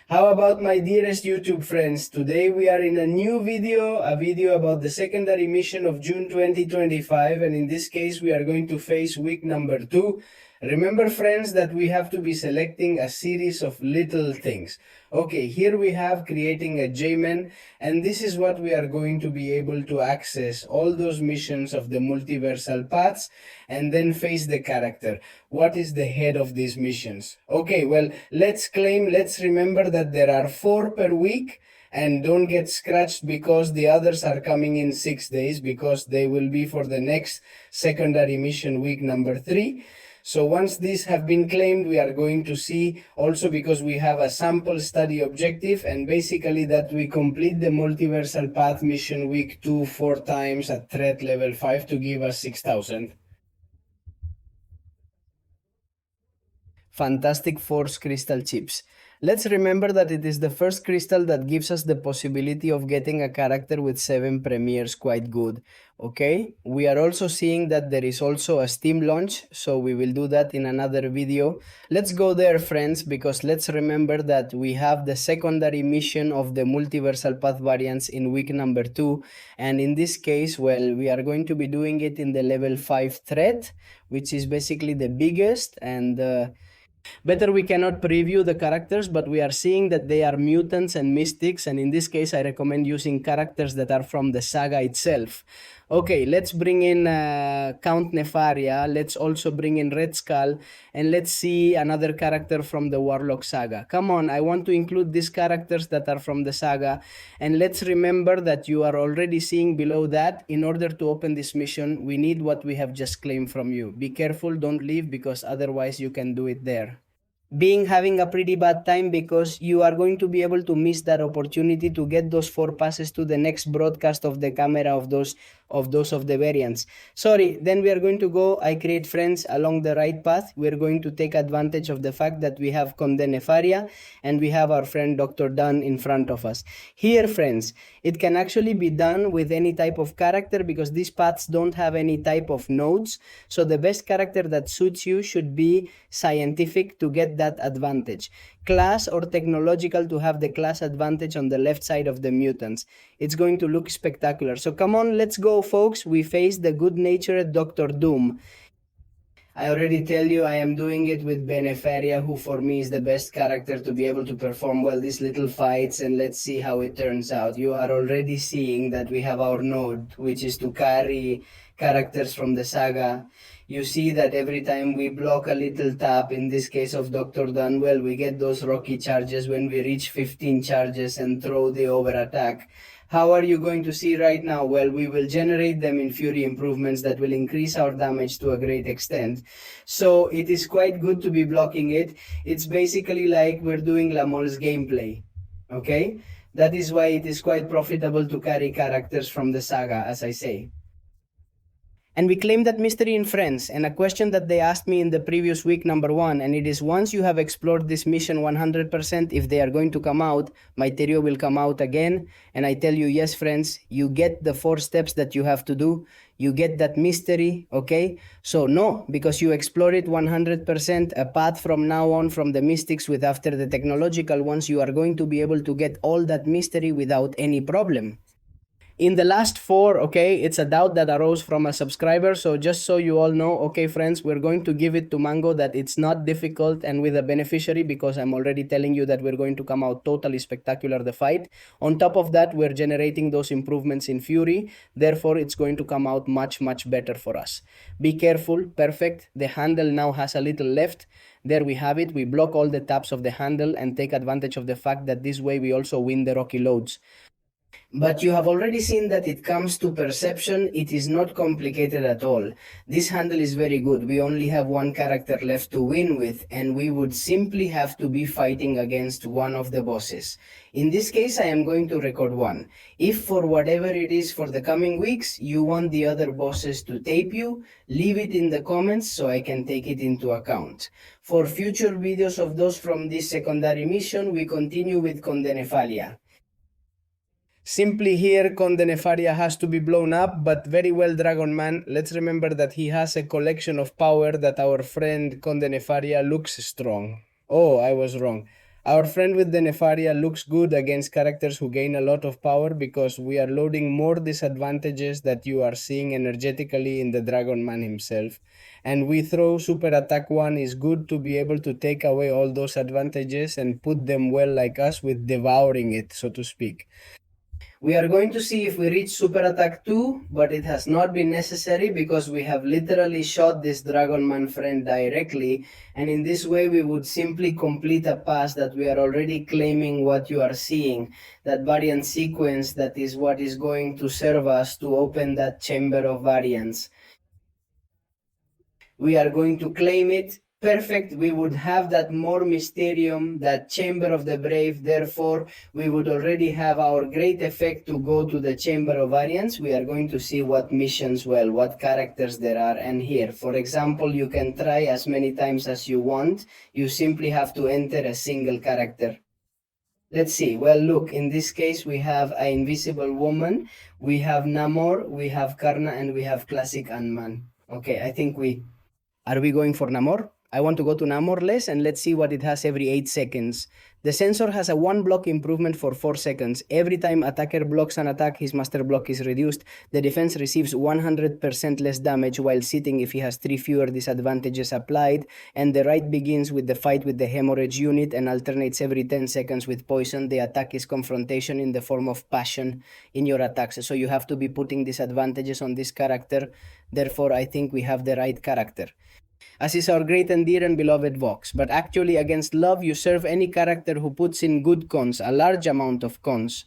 How about my dearest YouTube friends? Today we are in a new video, a video about the secondary mission of June 2025, and in this case we are going to face week number 2. Remember friends that we have to be selecting a series of little things. Okay, here we have creating a JMen, and this is what we are going to be able to access all those missions of the multiversal paths and then face the character. What is the head of these missions? Okay, well, let's remember that there are 4 per week, and don't get scratched because the others are coming in 6 days, because they will be for the next secondary mission week number 3. So once these have been claimed, we are going to see also, because we have a sample study objective, and basically that we complete the multiversal path mission week 2 4 times at threat level 5 to give us 6,000. Fantastic Force crystal chips. Let's remember that it is the first crystal that gives us the possibility of getting a character with 7 premieres quite good. Okay, we are also seeing that there is also a Steam launch, so we will do that in another video. Let's go there friends, because let's remember that we have the secondary mission of the multiversal path variance in week number 2, and in this case, well, we are going to be doing it in the level 5 threat, which is basically the biggest, and better we cannot preview the characters, but we are seeing that they are mutants and mystics, and in this case I recommend using characters that are from the saga itself. Okay, let's bring in Count Nefaria, let's also bring in Red Skull, and let's see another character from the Warlock saga. Come on, I want to include these characters that are from the saga, and let's remember that you are already seeing below that, in order to open this mission, we need what we have just claimed from you. Be careful, don't leave, because otherwise you can do it there. Being having a pretty bad time, because you are going to be able to miss that opportunity to get those 4 passes to the next broadcast of the camera of those of the variants. Sorry, then we are going to go, I create friends along the right path. We are going to take advantage of the fact that we have Conde Nefaria and we have our friend Dr. Dunn in front of us. Here friends, it can actually be done with any type of character, because these paths don't have any type of nodes, so the best character that suits you should be scientific to get that advantage. Class or technological to have the class advantage on the left side of the mutants. It's going to look spectacular. So come on, let's go folks. We face the good-natured Dr. Doom. I already tell you I am doing it with Benefaria, who for me is the best character to be able to perform well these little fights, and let's see how it turns out. You are already seeing that we have our node, which is to carry characters from the saga. You see that every time we block a little tap, in this case of Dr. Dunwell, we get those rocky charges when we reach 15 charges and throw the over attack. How are you going to see right now? Well, we will generate them in Fury improvements that will increase our damage to a great extent. So it is quite good to be blocking it. It's basically like we're doing Lamol's gameplay. Okay? That is why it is quite profitable to carry characters from the saga, as I say. And we claim that mystery in Friends, and a question that they asked me in the previous week, number 1, and it is, once you have explored this mission 100%, if they are going to come out, my Terio will come out again, and I tell you, yes friends, you get the 4 steps that you have to do, you get that mystery, okay? So no, because you explore it 100%, a path from now on from the mystics with after the technological ones, you are going to be able to get all that mystery without any problem. In the last 4, okay, it's a doubt that arose from a subscriber, so just so you all know, okay friends, we're going to give it to Mango that it's not difficult and with a beneficiary, because I'm already telling you that we're going to come out totally spectacular the fight. On top of that, we're generating those improvements in Fury, therefore it's going to come out much better for us. Be careful, perfect, the handle now has a little left. There we have it, we block all the taps of the handle and take advantage of the fact that this way we also win the rocky loads. But you have already seen that it comes to perception, it is not complicated at all. This handle is very good. We only have 1 character left to win with, and we would simply have to be fighting against one of the bosses. In this case, I am going to record 1. If for whatever it is for the coming weeks, you want the other bosses to tape you, leave it in the comments so I can take it into account. For future videos of those from this secondary mission, we continue with Condenefalia. Simply here, Conde Nefaria has to be blown up, but very well, Dragon Man. Let's remember that he has a collection of power that our friend Conde Nefaria looks strong. Oh, I was wrong. Our friend with the Nefaria looks good against characters who gain a lot of power because we are loading more disadvantages that you are seeing energetically in the Dragon Man himself. And we throw Super Attack 1 is good to be able to take away all those advantages and put them well like us with devouring it, so to speak. We are going to see if we reach Super Attack 2, but it has not been necessary because we have literally shot this Dragon Man friend directly, and in this way we would simply complete a pass that we are already claiming what you are seeing, that variant sequence that is what is going to serve us to open that chamber of variance. We are going to claim it. Perfect. We would have that more mysterium, that chamber of the brave. Therefore, we would already have our great effect to go to the chamber of variance. We are going to see what missions, well, what characters there are. And here, for example, you can try as many times as you want. You simply have to enter a single character. Let's see. Well, look, in this case, we have an invisible woman, we have Namor, we have Karna, and we have classic Ant-Man. Okay, I think are we going for Namor? I want to go to Namor less and let's see what it has every 8 seconds. The sensor has a 1 block improvement for 4 seconds. Every time attacker blocks an attack, his master block is reduced. The defense receives 100% less damage while sitting if he has 3 fewer disadvantages applied. And the right begins with the fight with the hemorrhage unit and alternates every 10 seconds with poison. The attack is confrontation in the form of passion in your attacks. So you have to be putting disadvantages on this character. Therefore, I think we have the right character. As is our great and dear and beloved Vox. But actually, against love, you serve any character who puts in good cons, a large amount of cons.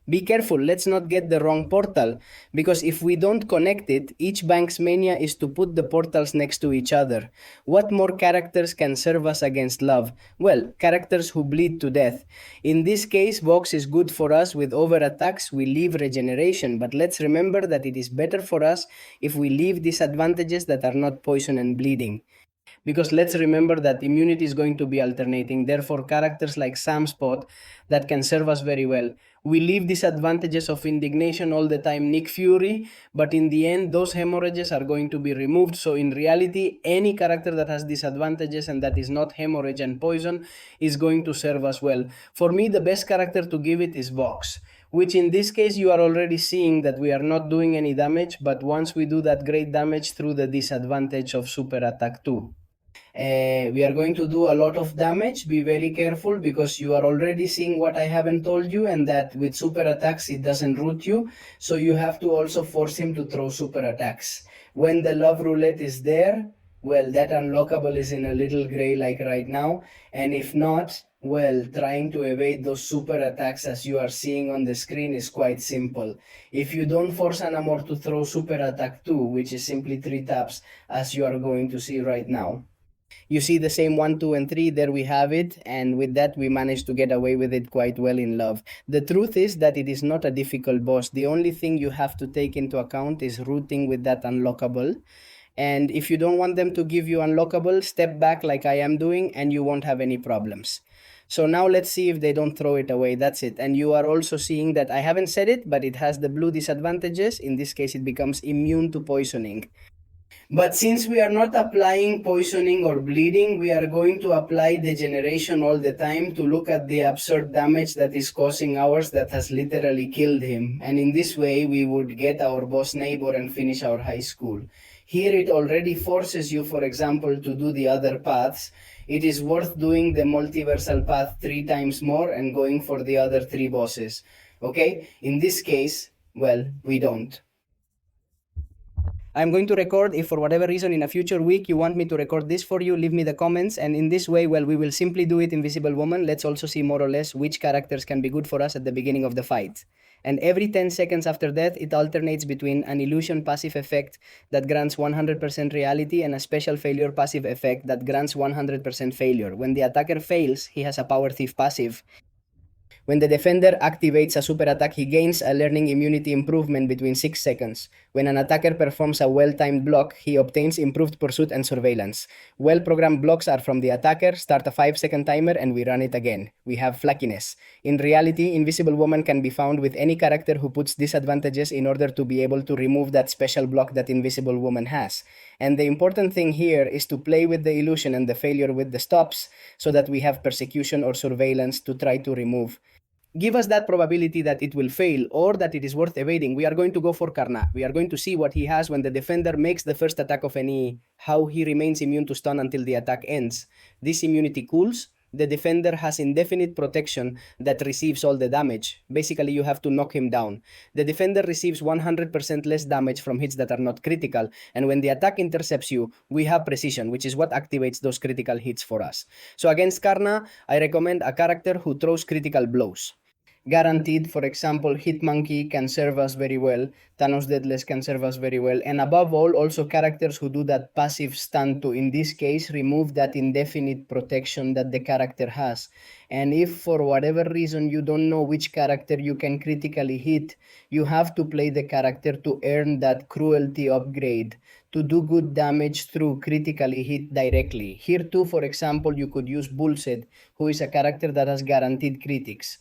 Be careful, let's not get the wrong portal, because if we don't connect it, each bank's mania is to put the portals next to each other. What more characters can serve us against love? Well, characters who bleed to death. In this case, Vox is good for us. With over attacks, we leave regeneration, but let's remember that it is better for us if we leave disadvantages that are not poison and bleeding. Because let's remember that immunity is going to be alternating. Therefore, characters like Sam Spot that can serve us very well. We leave disadvantages of indignation all the time, Nick Fury, but in the end, those hemorrhages are going to be removed. So in reality, any character that has disadvantages and that is not hemorrhage and poison is going to serve us well. For me, the best character to give it is Vox, which in this case you are already seeing that we are not doing any damage, but once we do that great damage through the disadvantage of Super Attack 2. We are going to do a lot of damage. Be very careful because you are already seeing what I haven't told you, and that with super attacks it doesn't root you. So you have to also force him to throw super attacks. When the love roulette is there, well, that unlockable is in a little gray like right now. And if not, well, trying to evade those super attacks as you are seeing on the screen is quite simple. If you don't force Anamor to throw super attack 2, which is simply 3 taps, as you are going to see right now. You see the same 1, 2, and 3, there we have it, and with that we managed to get away with it quite well in love. The truth is that it is not a difficult boss. The only thing you have to take into account is routing with that unlockable. And if you don't want them to give you unlockable, step back like I am doing and you won't have any problems. So now let's see if they don't throw it away. That's it. And you are also seeing that I haven't said it, but it has the blue disadvantages. In this case, it becomes immune to poisoning. But since we are not applying poisoning or bleeding, we are going to apply degeneration all the time to look at the absurd damage that is causing ours that has literally killed him. And in this way, we would get our boss neighbor and finish our high school. Here it already forces you, for example, to do the other paths. It is worth doing the multiversal path 3 times more and going for the other 3 bosses. Okay? In this case, well, we don't. I'm going to record. If for whatever reason in a future week you want me to record this for you, leave me the comments. And in this way, well, we will simply do it Invisible Woman. Let's also see more or less which characters can be good for us at the beginning of the fight. And every 10 seconds after death, it alternates between an illusion passive effect that grants 100% reality and a special failure passive effect that grants 100% failure. When the attacker fails, he has a power thief passive. When the defender activates a super attack, he gains a learning immunity improvement between 6 seconds. When an attacker performs a well-timed block, he obtains improved pursuit and surveillance. Well-programmed blocks are from the attacker, start a 5-second timer, and we run it again. We have flackiness. In reality, Invisible Woman can be found with any character who puts disadvantages in order to be able to remove that special block that Invisible Woman has. And the important thing here is to play with the illusion and the failure with the stops so that we have persecution or surveillance to try to remove. Give us that probability that it will fail or that it is worth evading. We are going to go for Karna. We are going to see what he has when the defender makes the first attack of any, how he remains immune to stun until the attack ends. This immunity cools. The defender has indefinite protection that receives all the damage. Basically, you have to knock him down. The defender receives 100% less damage from hits that are not critical, and when the attack intercepts you, we have precision, which is what activates those critical hits for us. So against Karna, I recommend a character who throws critical blows. Guaranteed, for example, Hitmonkey can serve us very well, Thanos Deathless can serve us very well, and above all, also characters who do that passive stun to, in this case, remove that indefinite protection that the character has. And if for whatever reason you don't know which character you can critically hit, you have to play the character to earn that cruelty upgrade, to do good damage through critically hit directly. Here too, for example, you could use Bullset, who is a character that has guaranteed critics.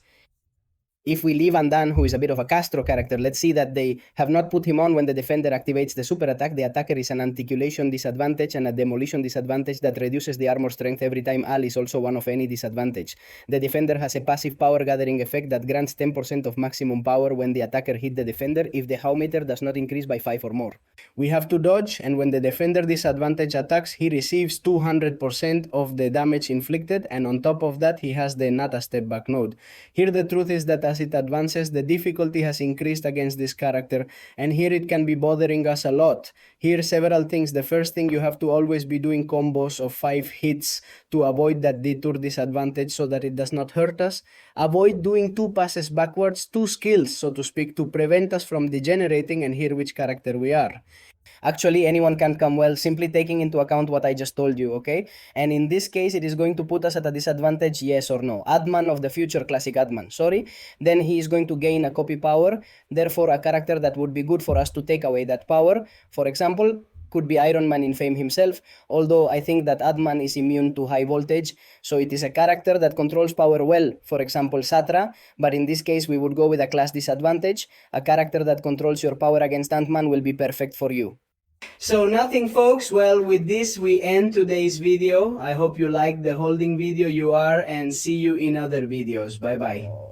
If we leave Andan, who is a bit of a Castro character, let's see that they have not put him on when the defender activates the super attack. The attacker is an articulation disadvantage and a demolition disadvantage that reduces the armor strength every time Al is also one of any disadvantage. The defender has a passive power gathering effect that grants 10% of maximum power when the attacker hit the defender if the how meter does not increase by 5 or more. We have to dodge, and when the defender disadvantage attacks, he receives 200% of the damage inflicted, and on top of that, he has the not a step back node. Here the truth is that as it advances, the difficulty has increased against this character, and here it can be bothering us a lot. Here several things. The first thing, you have to always be doing combos of 5 hits to avoid that detour disadvantage so that it does not hurt us. Avoid doing 2 passes backwards, 2 skills, so to speak, to prevent us from degenerating, and hear which character we are. Actually, anyone can come well, simply taking into account what I just told you, okay? And in this case, it is going to put us at a disadvantage, yes or no. Adman of the future, classic Adman, sorry. Then he is going to gain a copy power, therefore a character that would be good for us to take away that power. For example, could be Iron Man in Fame himself, although I think that Adman is immune to high voltage, so it is a character that controls power well, for example Satra, but in this case we would go with a class disadvantage. A character that controls your power against Ant-Man will be perfect for you. So nothing folks, well with this we end today's video. I hope you liked the holding video you are, and see you in other videos. Bye bye.